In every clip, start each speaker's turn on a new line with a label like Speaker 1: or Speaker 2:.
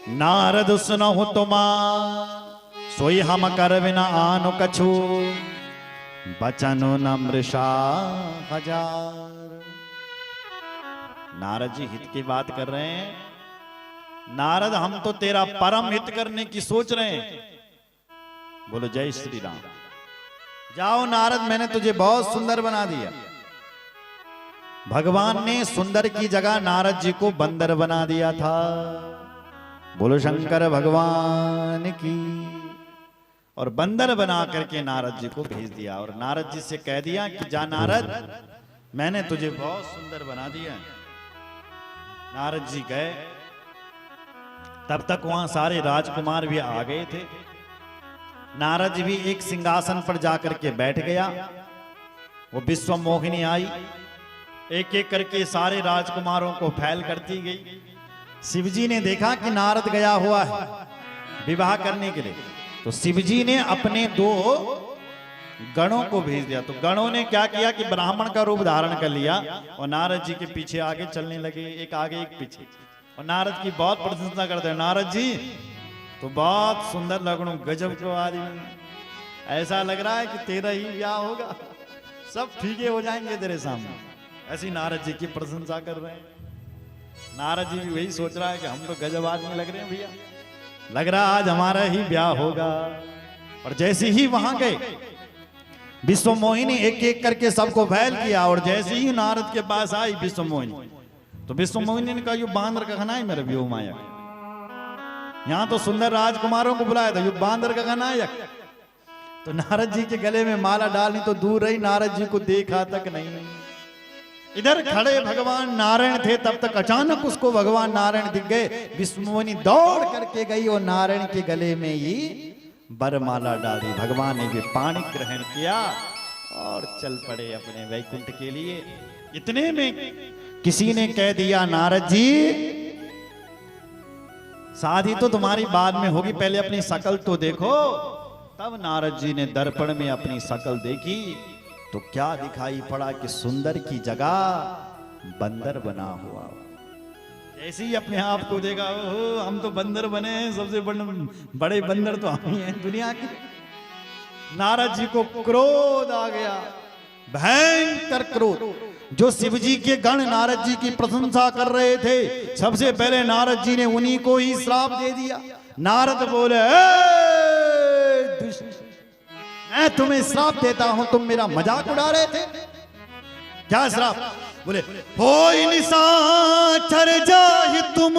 Speaker 1: नारद सुनहु तुमा सोई हम कर बिना आनु कछु बचनु न मृषा हजार। नारद जी हित की बात कर रहे हैं। नारद हम तो तेरा परम हित करने की सोच रहे हैं। बोलो जय श्री राम। जाओ नारद, मैंने तुझे बहुत सुंदर बना दिया। भगवान ने सुंदर की जगह नारद जी को बंदर बना दिया था। बोलो शंकर भगवान की। और बंदर बना करके नारद जी को भेज दिया और नारद जी से कह दिया कि जा नारद, मैंने तुझे बहुत सुंदर बना दिया। नारद जी गए। तब तक वहां सारे राजकुमार भी आ गए थे। नारद जी भी एक सिंहासन पर जाकर के बैठ गया। वो विश्व मोहिनी आई, एक एक करके सारे राजकुमारों को फैल करती गई। शिवजी ने देखा कि नारद गया हुआ है विवाह करने के लिए, तो शिवजी ने अपने 2 गणों को भेज दिया। तो गणों ने क्या किया कि ब्राह्मण का रूप धारण कर लिया और नारद जी के पीछे आगे चलने लगे, एक आगे एक पीछे। और नारद की बहुत प्रशंसा करते हैं। नारद जी तो बहुत सुंदर लगणो, गजब को आदमी, ऐसा लग रहा है कि तेरा ही ब्याह होगा, सब फीके हो जाएंगे तेरे सामने। ऐसी नारद जी की प्रशंसा कर रहे हैं। नारद जी भी वही सोच रहा है कि हम तो गजब आदमी लग रहे हैं भैया, लग रहा आज हमारा ही ब्याह होगा। और जैसे ही वहां गए विश्व मोहिनी एक एक करके सबको फैल किया। और जैसे ही नारद के पास आई विश्व मोहिनी, तो विश्व मोहिनी ने कहा यू बांदर का खाना है मेरे व्यू माया। यहां तो सुंदर राजकुमारों को बुलाया था, यू बांदर का खाना है। तो नारद जी के गले में माला डालनी तो दूर रही, नारद जी को देखा तक नहीं। इधर खड़े भगवान नारायण थे, तब तक अचानक उसको भगवान नारायण दिख गए। विश्व मोहिनी दौड़ करके गई और नारायण के गले में ही बरमाला डाली। भगवान ने भी पानी ग्रहण किया और चल पड़े अपने वैकुंठ के लिए। इतने में किसी ने कह दिया नारद जी शादी तो तुम्हारी बाद में होगी, पहले अपनी शकल तो देखो। तब नारद जी ने दर्पण में अपनी शकल देखी तो क्या दिखाई पड़ा कि सुंदर की जगह बंदर बना हुआ। जैसे ही अपने आप को देखा, ओहो हम तो बंदर बने हैं, सबसे बड़े बंदर तो हम ही हैं दुनिया के। नारद जी को क्रोध आ गया, भयंकर क्रोध। जो शिवजी के गण नारद जी की प्रशंसा कर रहे थे, सबसे पहले नारद जी ने उन्हीं को ही श्राप दे दिया। नारद बोले मैं तुम्हें श्राप देता हूं, तुम मेरा मजाक उड़ा रहे थे। क्या श्राप? बोले होई निशाचर जाहि तुम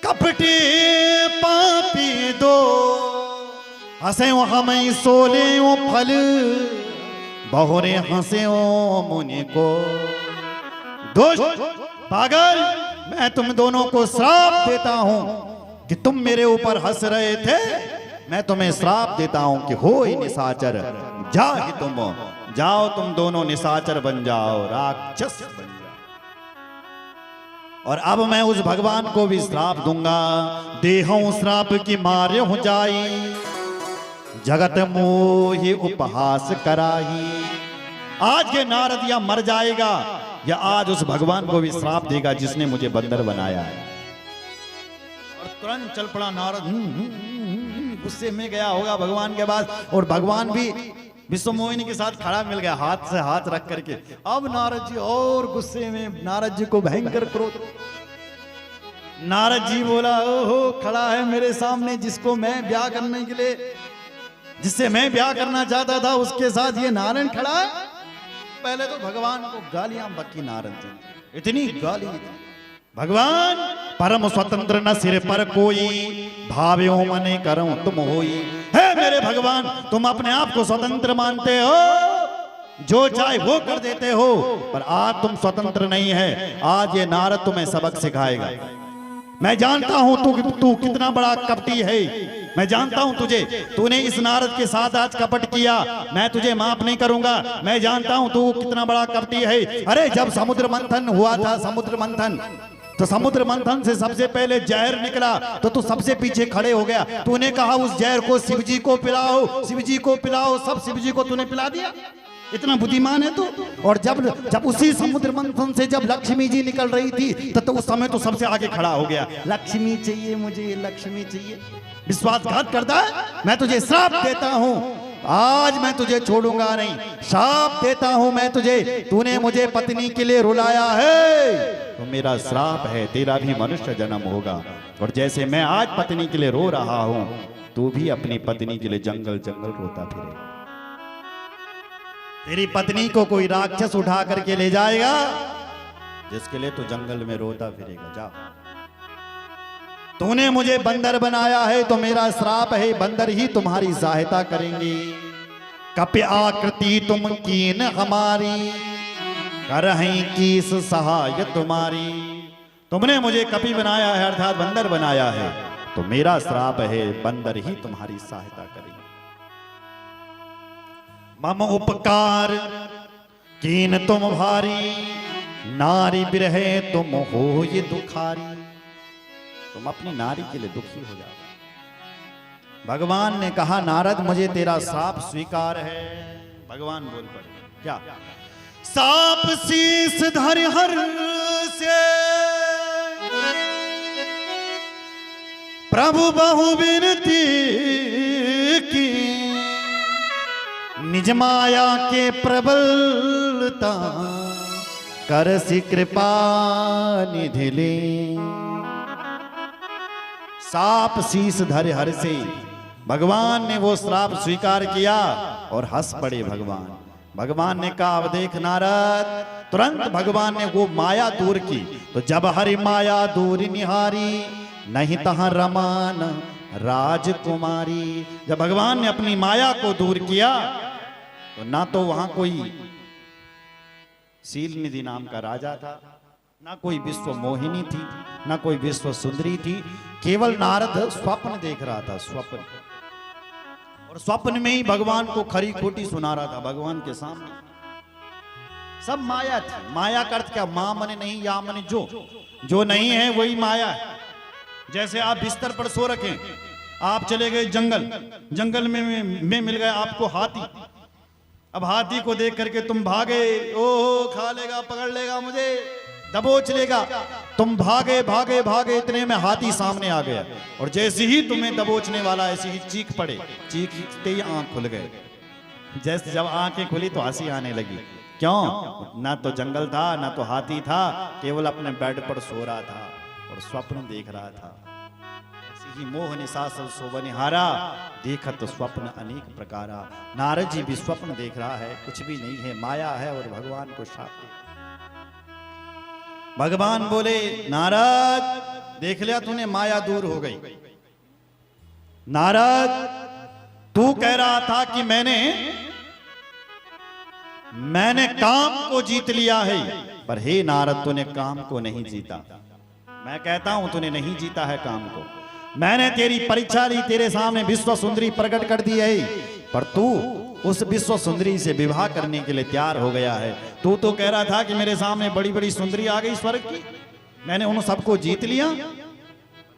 Speaker 1: कपटे पापी दो, हंसे हमें सोले फल बहुरे हंसे मुनि को। दुष्ट पागल, मैं तुम दोनों को श्राप देता हूं कि तुम मेरे ऊपर हंस रहे थे। मैं तुम्हें श्राप देता हूं कि हो ही निशाचर जाहि तुम, जाओ तुम दोनों निशाचर बन जाओ, राक्षस बन जाओ। और अब मैं उस भगवान को भी श्राप दूंगा। देहों श्राप की मारे हो जाई, जगत मोहि उपहास कराही। आज ये नारद या मर जाएगा या आज उस भगवान को भी श्राप देगा जिसने मुझे बंदर बनाया है। और तुरंत चल पड़ा नारद, गुस्से में गया होगा भगवान के पास। और भगवान भी विश्व मोहिनी के साथ खड़ा मिल गया, हाथ से हाथ रख करके। अब नारद जी और गुस्से में, नारद जी को भयंकर क्रोध। नारद जी बोला ओहो खड़ा है मेरे सामने जिसको मैं ब्याह करने के लिए, जिससे मैं ब्याह करना चाहता था, उसके साथ ये नारायण खड़ा है। पहले तो भगवान को गालियां बकी नारद जी, इतनी गाली। भगवान परम स्वतंत्र न सिर पर कोई, भाव्यो मने करो तुम होई। है मेरे भगवान, तुम अपने आप को स्वतंत्र मानते हो, जो चाहे वो कर देते हो, पर आज तुम स्वतंत्र नहीं है। आज ये नारद तुम्हें सबक सिखाएगा। मैं जानता हूं तू कितना बड़ा कपटी है। मैं जानता हूं तुझे, तूने इस नारद के साथ आज कपट किया, मैं तुझे माफ नहीं करूंगा। मैं जानता हूं तू कितना बड़ा कपटी है। अरे जब समुद्र मंथन हुआ था, समुद्र मंथन, तो समुद्र मंथन से सबसे पहले जहर निकला, तो तू सबसे पीछे खड़े हो गया। तूने कहा उस जहर को शिवजी को पिलाओ, शिवजी को पिलाओ, सब शिवजी को तूने पिला दिया। इतना बुद्धिमान है तू। और जब उसी समुद्र मंथन से जब लक्ष्मी जी निकल रही थी तो उस समय तो सबसे आगे खड़ा हो गया, लक्ष्मी चाहिए मुझे, लक्ष्मी चाहिए। विश्वासघात करता है, मैं तुझे श्राप देता हूं, आज मैं तुझे छोड़ूंगा नहीं, श्राप देता हूं मैं तुझे, तूने मुझे पत्नी के लिए रुलाया है तो मेरा श्राप है, तेरा भी मनुष्य जन्म होगा। और जैसे मैं आज पत्नी के लिए रो रहा हूं, तू भी अपनी पत्नी के लिए जंगल जंगल रोता फिरे। तेरी पत्नी को कोई राक्षस उठा करके ले जाएगा, जिसके लिए तू जंगल में रोता फिरेगा। जा, तूने मुझे बंदर बनाया है तो मेरा श्राप है, बंदर ही तुम्हारी सहायता करेंगे। कप्य आकृति तुम कीन हमारी, करहीं कीस सहाय तुम्हारी। तुमने मुझे कपि बनाया है अर्थात बंदर बनाया है, तो मेरा श्राप है, बंदर ही तुम्हारी सहायता करेंगे। मम उपकार कीन तुम भारी, नारी बिरहे तुम हो ये दुखारी। तुम अपनी नारी के लिए दुखी हो जाओ। भगवान ने कहा नारद मुझे तेरा श्राप स्वीकार है। भगवान बोल पड़े, क्या? साप शीस धर हर से प्रभु बहु विनती की, निज माया के प्रबलता कर सी कृपा निधि ले। साप शीस धर हर से, भगवान ने वो श्राप स्वीकार किया और हंस पड़े भगवान। भगवान ने कहा अब देख नारद, तुरंत भगवान ने वो माया दूर की। तो जब हरि माया दूर निहारी, नहीं तहां रमान राजकुमारी। जब भगवान ने अपनी माया को दूर किया तो ना तो वहां कोई शील निधि नाम का राजा था, ना कोई विश्व मोहिनी थी, ना कोई विश्व सुंदरी थी। केवल नारद स्वप्न देख रहा था, स्वप्न। और स्वप्न में ही भगवान को खरी खोटी सुना रहा था भगवान के सामने। सब माया थी। माया का अर्थ क्या? मां मने नहीं, या मने जो नहीं है वही माया है। जैसे आप बिस्तर पर सो रखे, आप चले गए जंगल में मिल गए आपको हाथी। अब हाथी को देख करके तुम भागे, ओहो खा लेगा, पकड़ लेगा मुझे, दबोच लेगा। तुम भागे भागे भागे, इतने में हाथी सामने आ गया और जैसे ही तुम्हें दबोचने वाला ऐसे ही चीख पड़े, चीखते ही आंख खुल गए। जैसे जब आंखें खुली तो हंसी आने लगी। क्यों? ना तो जंगल था, ना तो हाथी था, केवल अपने बेड पर सो रहा था और स्वप्न देख रहा था। ऐसे ही मोह निशाचर सोवनिहारा, देखत स्वप्न अनेक प्रकारा। नारद जी भी स्वप्न देख रहा है, कुछ भी नहीं है, माया है और भगवान को शाप दे। भगवान बोले नारद देख लिया तूने, माया दूर हो गई। नारद तू कह रहा था कि मैंने काम को जीत लिया है, पर हे नारद तूने काम को नहीं जीता। मैं कहता हूं तूने नहीं जीता है काम को। मैंने तेरी परीक्षा ली, तेरे सामने विश्व सुंदरी प्रकट कर दी है, पर तू उस विश्व सुंदरी से विवाह करने के लिए तैयार हो गया है। तू तो कह रहा था कि मेरे सामने बड़ी बड़ी सुंदरी आ गई स्वर्ग की, मैंने उन सबको जीत लिया।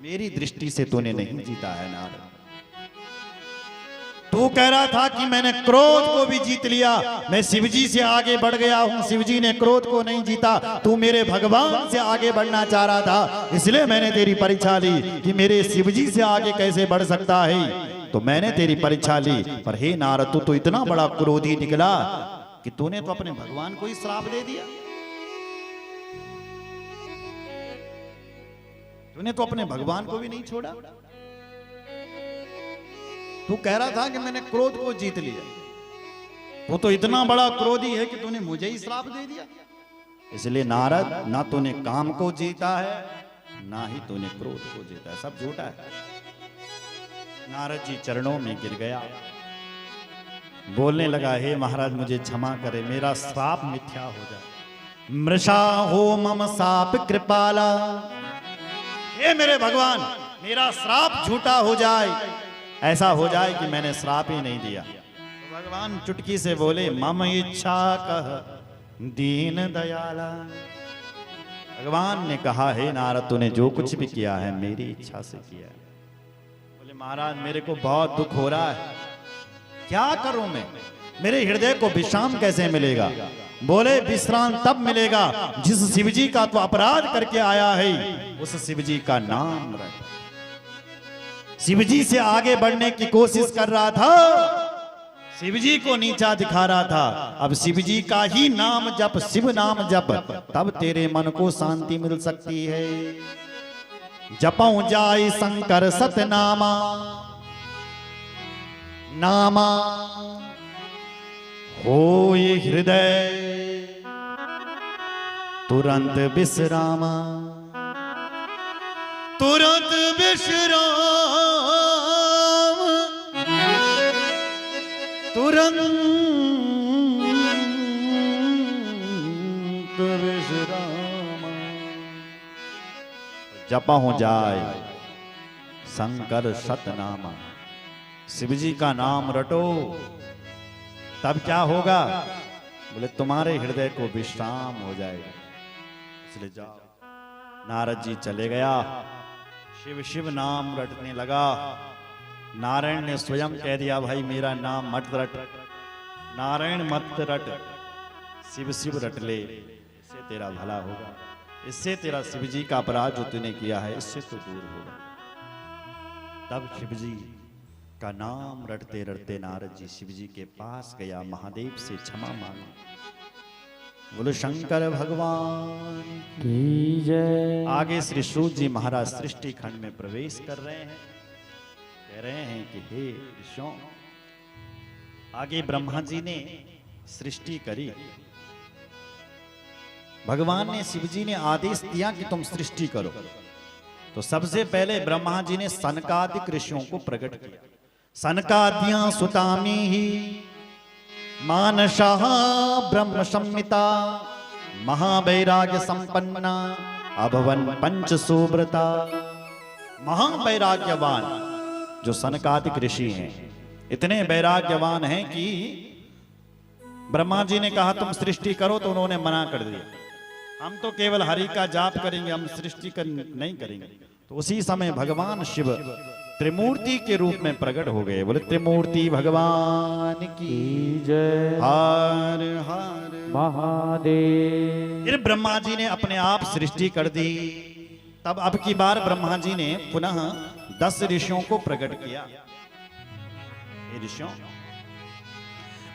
Speaker 1: मेरी दृष्टि से तूने नहीं जीता है नारद। तू कह रहा था कि मैंने क्रोध को भी जीत लिया, मैं शिवजी से आगे बढ़ गया हूं, शिवजी ने क्रोध को नहीं जीता। तू मेरे भगवान से आगे बढ़ना चाह रहा था, इसलिए मैंने तेरी परीक्षा ली कि मेरे शिवजी से आगे कैसे बढ़ सकता है। तो मैंने तेरी परीक्षा ली, पर हे नारद तू तो इतना बड़ा क्रोधी निकला कि तूने तो अपने भगवान को ही श्राप दे दिया। तूने तो अपने भगवान को भी नहीं छोड़ा। तू कह रहा था कि मैंने क्रोध को जीत लिया, वो तो इतना बड़ा क्रोधी है कि तूने मुझे ही श्राप दे दिया। इसलिए नारद, ना तूने काम को जीता है, ना ही तूने क्रोध को जीता है, सब झूठा है। नारद जी चरणों में गिर गया, बोलने लगा हे महाराज मुझे क्षमा करे, मेरा श्राप मिथ्या हो जाए। मृषा हो मम साप कृपाला, हे मेरे भगवान मेरा श्राप झूठा हो जाए, ऐसा हो जाए कि मैंने श्राप ही नहीं दिया। तो भगवान चुटकी से बोले मम इच्छा कह दीन दयाला। भगवान ने कहा हे नारद तूने जो कुछ भी किया है मेरी इच्छा से किया है। बोले महाराज मेरे को बहुत दुख हो रहा है, क्या करूं मैं? मेरे हृदय को विश्राम कैसे मिलेगा? बोले विश्राम तब मिलेगा जिस शिव जी का तो अपराध करके आया है, उस शिव जी का नाम रख। शिव जी से आगे बढ़ने की कोशिश कर रहा था, शिव जी को नीचा दिखा रहा था। अब शिव जी का ही नाम जप, शिव नाम जप, तब तेरे मन को शांति मिल सकती है। जपऊं जाय शंकर सतनामा, नामा होय हृदय तुरंत विश्रामा, तुरंत विश्राम, तुरंत विश्राम। जपा हो जाए शंकर सतनामा, शिव जी का नाम रटो, तब क्या होगा? बोले तुम्हारे हृदय को विश्राम हो जाएगा। इसलिए जाओ। नारद जी चले गया, शिव शिव नाम रटने लगा। नारायण ने स्वयं कह दिया, भाई मेरा नाम मत रट, नारायण मत रट, शिव शिव रट ले, इससे तेरा भला होगा, इससे तेरा शिव जी का अपराध जो तूने किया है इससे तो दूर होगा। तब शिव जी का नाम रटते रटते नारद जी शिव जी के पास गया, महादेव से क्षमा मांगा। बोलो शंकर भगवान की जय। आगे श्री सूत जी महाराज सृष्टि खंड में प्रवेश कर रहे हैं, कह रहे हैं कि हे ऋषियों, आगे ब्रह्मा जी ने सृष्टि करी, भगवान ने शिव जी ने आदेश दिया कि तुम सृष्टि करो। तो सबसे पहले ब्रह्मा जी ने सनकादिक ऋषियों को प्रकट किया। सनकाद्या सुतामी ही मानसा ब्रह्म संहिता, महावैराग्य संपन्ना अभवन पंच सुव्रता। महावैराग्यवान जो सनकादिक ऋषि हैं, इतने वैराग्यवान हैं कि ब्रह्मा जी ने कहा तुम सृष्टि करो तो उन्होंने मना कर दिया, हम तो केवल हरि का जाप करेंगे, हम सृष्टि नहीं करेंगे। तो उसी समय भगवान शिव त्रिमूर्ति के रूप में प्रकट हो गए। बोले त्रिमूर्ति भगवान की जय। हर हर महादेव। फिर ब्रह्मा जी ने अपने आप सृष्टि कर दी। तब अब की बार ब्रह्मा जी ने पुनः 10 ऋषियों को प्रकट किया। ये ऋषियों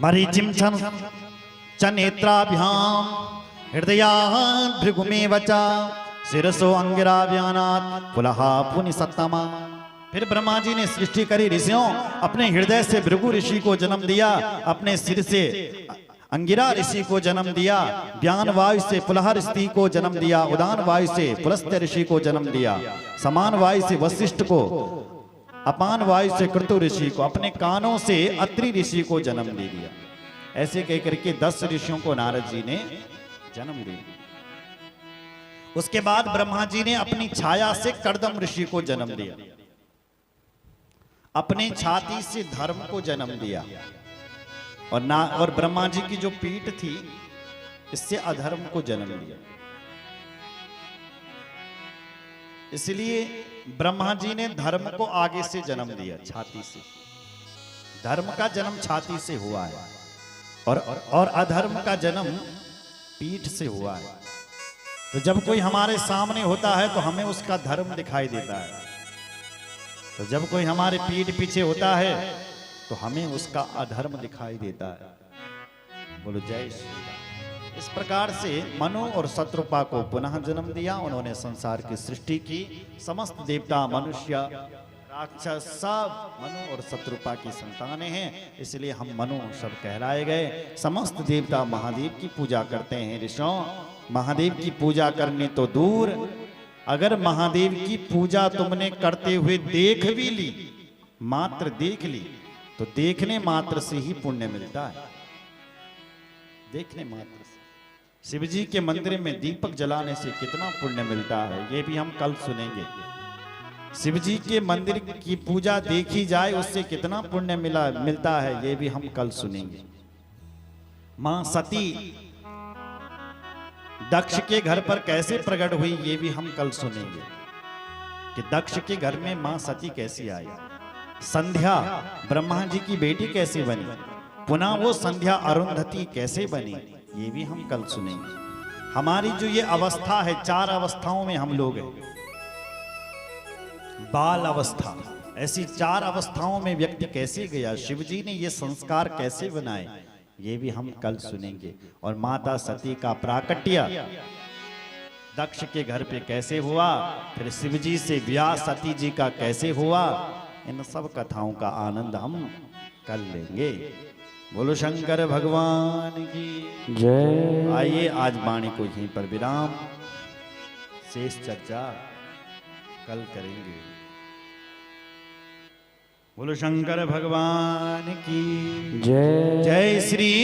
Speaker 1: मरीचिम चनेत्राभ्याम हृदयात् भृगुमे वचा शिरसो अंगिराव्यानात् पुलहा पुनि सत्तमा। फिर ब्रह्मा जी ने सृष्टि करी ऋषियों, अपने हृदय से भृगु ऋषि को जन्म दिया, अपने सिर से अंगिरा ऋषि को जन्म दिया, व्यान वायु से पुलह ऋषि को जन्म दिया, उदान वायु से पुलस्त्य ऋषि को जन्म दिया, समान वायु से वशिष्ठ को, अपान वायु से कृतु ऋषि को, अपने कानों से अत्रि ऋषि को जन्म दे दिया। ऐसे कह करके 10 ऋषियों को नारद जी ने जन्म दिया। उसके बाद ब्रह्मा जी ने अपनी छाया से कर्दम ऋषि को जन्म दिया, अपने छाती से धर्म को जन्म दिया, और ब्रह्मा जी की जो पीठ थी इससे अधर्म को जन्म दिया। इसलिए ब्रह्मा जी ने धर्म को आगे से जन्म दिया, छाती से। धर्म का जन्म छाती से हुआ है और अधर्म का जन्म पीठ से हुआ है। तो जब कोई हमारे सामने होता है तो हमें उसका धर्म दिखाई देता है, तो जब कोई हमारे पीठ पीछे होता है तो हमें उसका अधर्म दिखाई देता है। बोलो जय श्री राम। इस प्रकार से मनु और शत्रुपा को पुनः जन्म दिया। उन्होंने संसार की सृष्टि की। समस्त देवता, मनुष्य, राक्षस सब मनु और शत्रुपा की संतानें हैं, इसलिए हम मनु सब कहलाए गए। समस्त देवता महादेव की पूजा करते हैं। ऋषियों, महादेव की पूजा करनी तो दूर, अगर महादेव की पूजा तुमने करते हुए देख भी ली, मात्र देख ली, तो देखने मात्र से ही पुण्य मिलता है। देखने मात्र से शिव जी के मंदिर में दीपक जलाने से कितना पुण्य मिलता है, ये भी हम कल सुनेंगे। शिव जी के मंदिर की पूजा देखी जाए उससे कितना पुण्य मिलता है, ये भी हम कल सुनेंगे। मां सती दक्ष के घर पर कैसे प्रकट हुई, ये भी हम कल सुनेंगे कि दक्ष के घर में मां सती कैसी आई, संध्या ब्रह्मा जी की बेटी कैसे बनी, पुनः वो संध्या अरुंधति कैसे बनी, ये भी हम कल सुनेंगे। हमारी जो ये अवस्था है, 4 अवस्थाओं में हम लोग हैं। बाल अवस्था, ऐसी 4 अवस्थाओं में व्यक्ति कैसे गया, शिवजी ने ये संस्कार कैसे बनाए, ये भी हम कल सुनेंगे। और माता सती का प्राकट्य दक्ष के घर पे कैसे हुआ, फिर शिवजी से व्यास सती जी का कैसे हुआ, इन सब कथाओं का आनंद हम कल लेंगे। बोलो शंकर भगवान की
Speaker 2: जय।
Speaker 1: आइए आज वाणी को यहीं पर विराम, शेष चर्चा कल करेंगे। बोलो शंकर भगवान की
Speaker 2: जय।
Speaker 1: जय श्री